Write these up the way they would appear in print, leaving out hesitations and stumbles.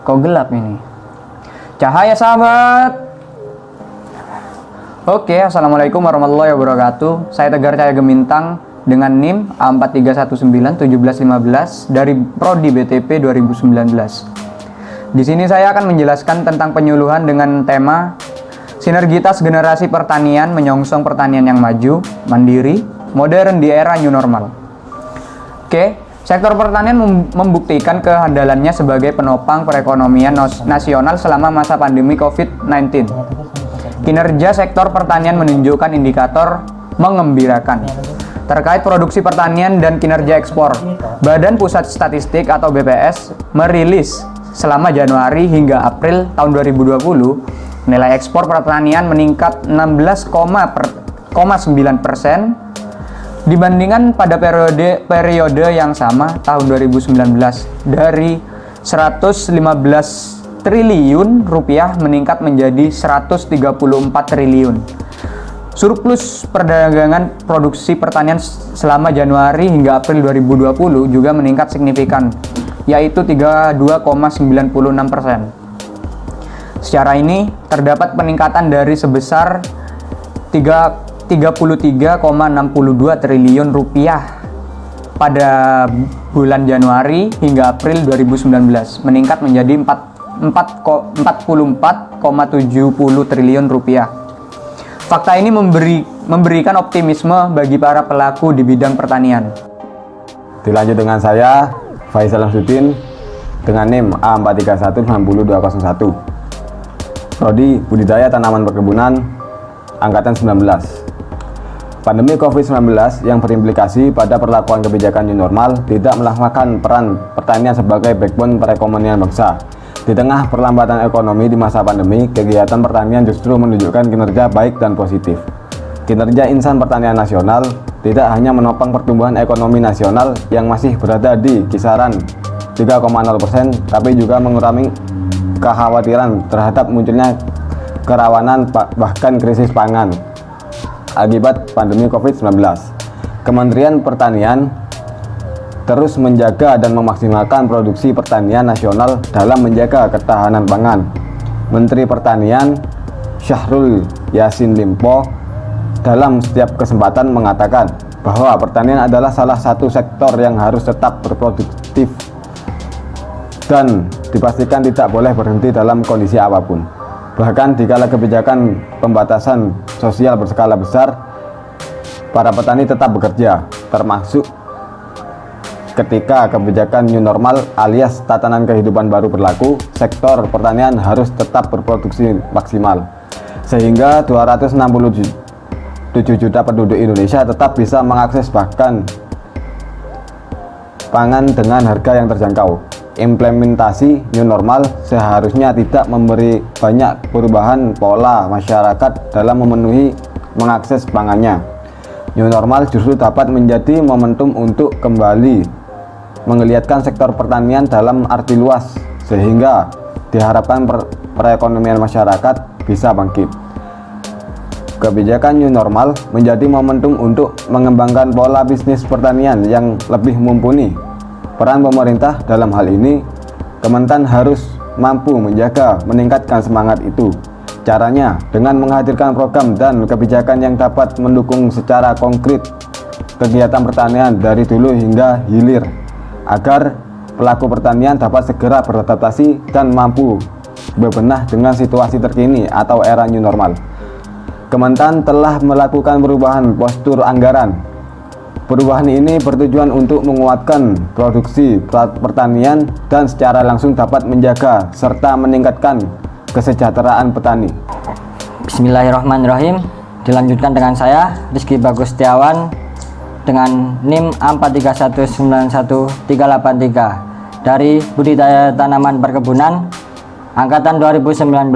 Kok gelap ini? Cahaya sahabat. Oke, assalamualaikum warahmatullahi wabarakatuh. Saya Tegar Cahaya Gemintang dengan NIM A43191715 dari Prodi BTP 2019. Di sini saya akan menjelaskan tentang penyuluhan dengan tema sinergitas generasi pertanian menyongsong pertanian yang maju, mandiri, modern di era new normal. Oke. Sektor pertanian membuktikan kehandalannya sebagai penopang perekonomian nasional selama masa pandemi COVID-19. Kinerja sektor pertanian menunjukkan indikator mengembirakan terkait produksi pertanian dan kinerja ekspor. Badan Pusat Statistik atau BPS merilis selama Januari hingga April tahun 2020, nilai ekspor pertanian meningkat 16,9% dibandingkan pada periode yang sama tahun 2019, dari 115 triliun rupiah meningkat menjadi 134 triliun. Surplus perdagangan produksi pertanian selama Januari hingga April 2020 juga meningkat signifikan, yaitu 32,96%. Secara ini terdapat peningkatan dari sebesar 33,62 triliun rupiah pada bulan Januari hingga April 2019, meningkat menjadi 44,70 triliun rupiah. Fakta ini memberikan optimisme bagi para pelaku di bidang pertanian. Dilanjut dengan saya, Faisal Hamsuddin dengan NIM A431900201. Prodi Budidaya Tanaman Perkebunan Angkatan 19. Pandemi COVID-19 yang berimplikasi pada perlakuan kebijakan new normal tidak melahirkan peran pertanian sebagai backbone perekonomian bangsa. Di tengah perlambatan ekonomi di masa pandemi, kegiatan pertanian justru menunjukkan kinerja baik dan positif. Kinerja insan pertanian nasional tidak hanya menopang pertumbuhan ekonomi nasional yang masih berada di kisaran 3,0%, tapi juga mengurangi kekhawatiran terhadap munculnya kerawanan bahkan krisis pangan akibat pandemi COVID-19. Kementerian Pertanian terus menjaga dan memaksimalkan produksi pertanian nasional dalam menjaga ketahanan pangan. Menteri Pertanian Syahrul Yassin Limpo dalam setiap kesempatan mengatakan bahwa pertanian adalah salah satu sektor yang harus tetap berproduktif dan dipastikan tidak boleh berhenti dalam kondisi apapun. Bahkan dikala kebijakan pembatasan sosial berskala besar, para petani tetap bekerja, termasuk ketika kebijakan new normal alias tatanan kehidupan baru berlaku, sektor pertanian harus tetap berproduksi maksimal. Sehingga 267 juta penduduk Indonesia tetap bisa mengakses bahkan pangan dengan harga yang terjangkau. Implementasi new normal seharusnya tidak memberi banyak perubahan pola masyarakat dalam memenuhi mengakses pangannya. New normal justru dapat menjadi momentum untuk kembali menggeliatkan sektor pertanian dalam arti luas, sehingga diharapkan perekonomian masyarakat bisa bangkit. Kebijakan new normal menjadi momentum untuk mengembangkan pola bisnis pertanian yang lebih mumpuni. Peran pemerintah dalam hal ini, Kementan harus mampu menjaga, meningkatkan semangat itu. Caranya dengan menghadirkan program dan kebijakan yang dapat mendukung secara konkret kegiatan pertanian dari dulu hingga hilir, agar pelaku pertanian dapat segera beradaptasi dan mampu bebenah dengan situasi terkini atau era new normal. Kementan telah melakukan perubahan postur anggaran. Perubahan ini bertujuan untuk menguatkan produksi pertanian dan secara langsung dapat menjaga serta meningkatkan kesejahteraan petani. Bismillahirrahmanirrahim. Dilanjutkan dengan saya, Rizky Bagus Setiawan dengan NIM A431919383 dari Budidaya Tanaman Perkebunan Angkatan 2019.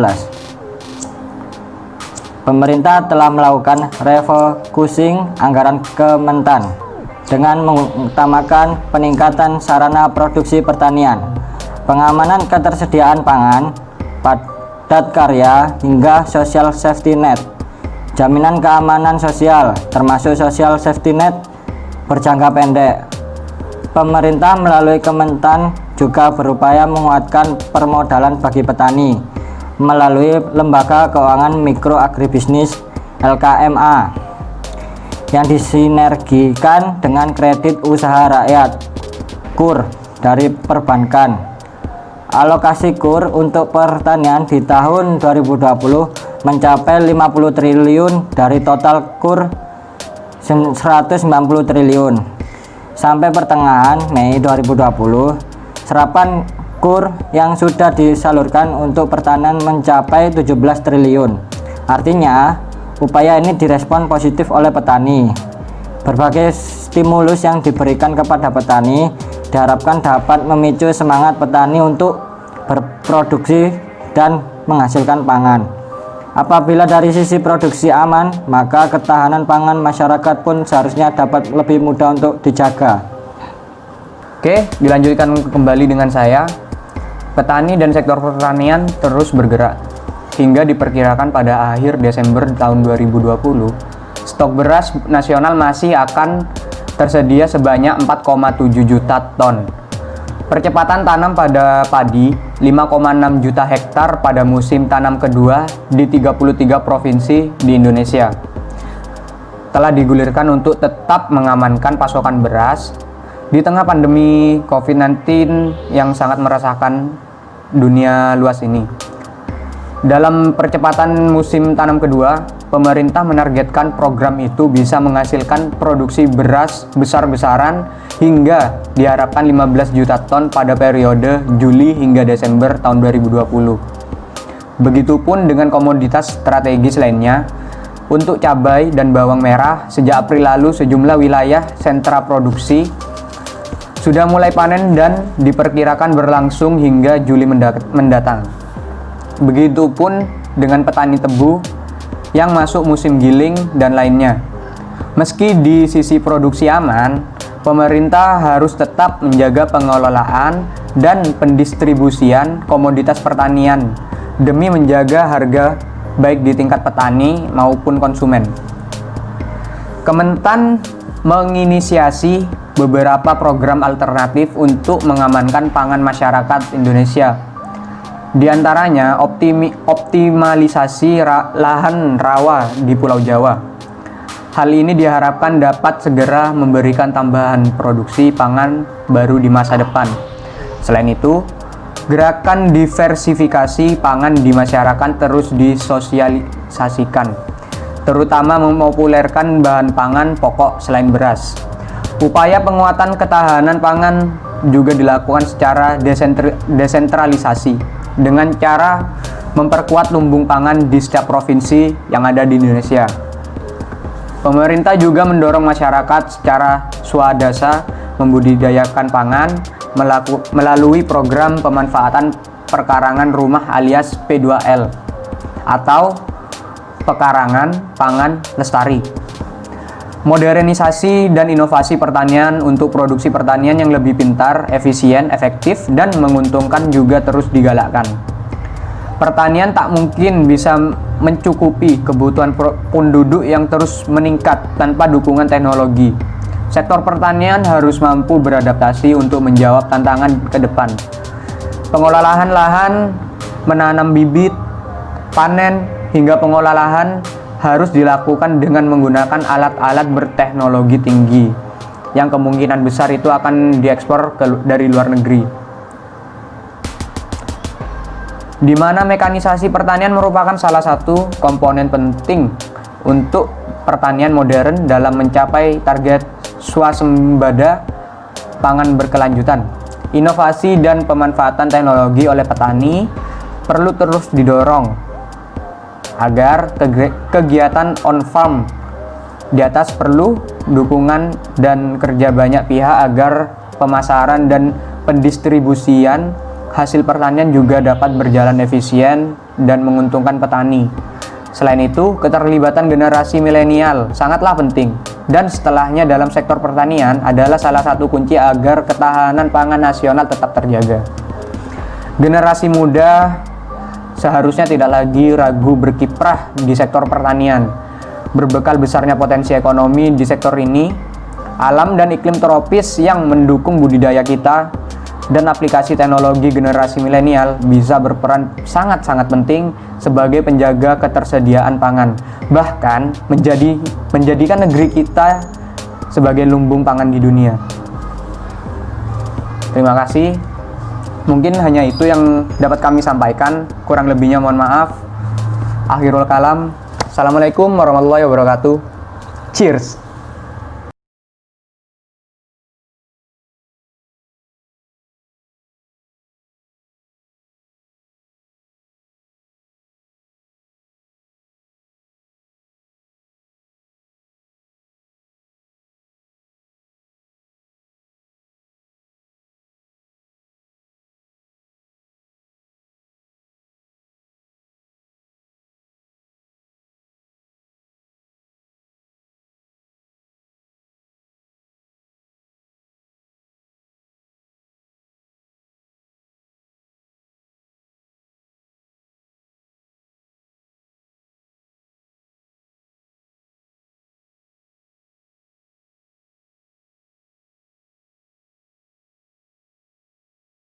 Pemerintah telah melakukan refocusing anggaran Kementan dengan mengutamakan peningkatan sarana produksi pertanian, pengamanan ketersediaan pangan, padat karya, hingga social safety net, jaminan keamanan sosial, termasuk social safety net berjangka pendek, Pemerintah melalui Kementan juga berupaya menguatkan permodalan bagi petani melalui Lembaga Keuangan Mikro Agribisnis LKMA yang disinergikan dengan kredit usaha rakyat KUR dari perbankan. Alokasi KUR untuk pertanian di tahun 2020 mencapai 50 triliun dari total KUR 190 triliun. Sampai pertengahan Mei 2020, serapan KUR yang sudah disalurkan untuk pertanian mencapai 17 triliun. Artinya, upaya ini direspon positif oleh petani. Berbagai stimulus yang diberikan kepada petani diharapkan dapat memicu semangat petani untuk berproduksi dan menghasilkan pangan. Apabila dari sisi produksi aman, maka ketahanan pangan masyarakat pun seharusnya dapat lebih mudah untuk dijaga. Oke, dilanjutkan kembali dengan saya. Petani dan sektor pertanian terus bergerak. Hingga diperkirakan pada akhir Desember tahun 2020, stok beras nasional masih akan tersedia sebanyak 4,7 juta ton. Percepatan tanam pada padi 5,6 juta hektar pada musim tanam kedua di 33 provinsi di Indonesia telah digulirkan untuk tetap mengamankan pasokan beras di tengah pandemi COVID-19 yang sangat meresahkan dunia luas ini. Dalam percepatan musim tanam kedua, pemerintah menargetkan program itu bisa menghasilkan produksi beras besar-besaran hingga diharapkan 15 juta ton pada periode Juli hingga Desember tahun 2020. Begitupun dengan komoditas strategis lainnya. Untuk cabai dan bawang merah, sejak April lalu sejumlah wilayah sentra produksi sudah mulai panen dan diperkirakan berlangsung hingga Juli mendatang. Begitupun dengan petani tebu yang masuk musim giling dan lainnya. Meski di sisi produksi aman, pemerintah harus tetap menjaga pengelolaan dan pendistribusian komoditas pertanian demi menjaga harga baik di tingkat petani maupun konsumen. Kementan menginisiasi beberapa program alternatif untuk mengamankan pangan masyarakat Indonesia. Di antaranya optimalisasi lahan rawa di Pulau Jawa. Hal ini diharapkan dapat segera memberikan tambahan produksi pangan baru di masa depan. Selain itu, gerakan diversifikasi pangan di masyarakat terus disosialisasikan, terutama mempopulerkan bahan pangan pokok selain beras. Upaya penguatan ketahanan pangan juga dilakukan secara desentralisasi dengan cara memperkuat lumbung pangan di setiap provinsi yang ada di Indonesia. Pemerintah juga mendorong masyarakat secara swadaya membudidayakan pangan melalui program pemanfaatan perkarangan rumah alias P2L atau pekarangan pangan lestari. Modernisasi dan inovasi pertanian untuk produksi pertanian yang lebih pintar, efisien, efektif, dan menguntungkan juga terus digalakkan. Pertanian tak mungkin bisa mencukupi kebutuhan penduduk yang terus meningkat tanpa dukungan teknologi. Sektor pertanian harus mampu beradaptasi untuk menjawab tantangan ke depan. Pengolahan lahan, menanam bibit, panen, hingga pengolahan lahan harus dilakukan dengan menggunakan alat-alat berteknologi tinggi yang kemungkinan besar itu akan diekspor dari luar negeri. Di mana mekanisasi pertanian merupakan salah satu komponen penting untuk pertanian modern dalam mencapai target swasembada pangan berkelanjutan. Inovasi dan pemanfaatan teknologi oleh petani perlu terus didorong agar kegiatan on-farm di atas perlu dukungan dan kerja banyak pihak agar pemasaran dan pendistribusian hasil pertanian juga dapat berjalan efisien dan menguntungkan petani. Selain itu, keterlibatan generasi milenial sangatlah penting dan setelahnya dalam sektor pertanian adalah salah satu kunci agar ketahanan pangan nasional tetap terjaga. Generasi muda seharusnya tidak lagi ragu berkiprah di sektor pertanian. Berbekal besarnya potensi ekonomi di sektor ini, Alam dan iklim tropis yang mendukung budidaya kita dan aplikasi teknologi generasi milenial bisa berperan sangat-sangat penting sebagai penjaga ketersediaan pangan, bahkan menjadikan negeri kita sebagai lumbung pangan di dunia. Terima kasih. Mungkin hanya itu yang dapat kami sampaikan, kurang lebihnya mohon maaf. Akhirul kalam. Assalamualaikum warahmatullahi wabarakatuh. Cheers.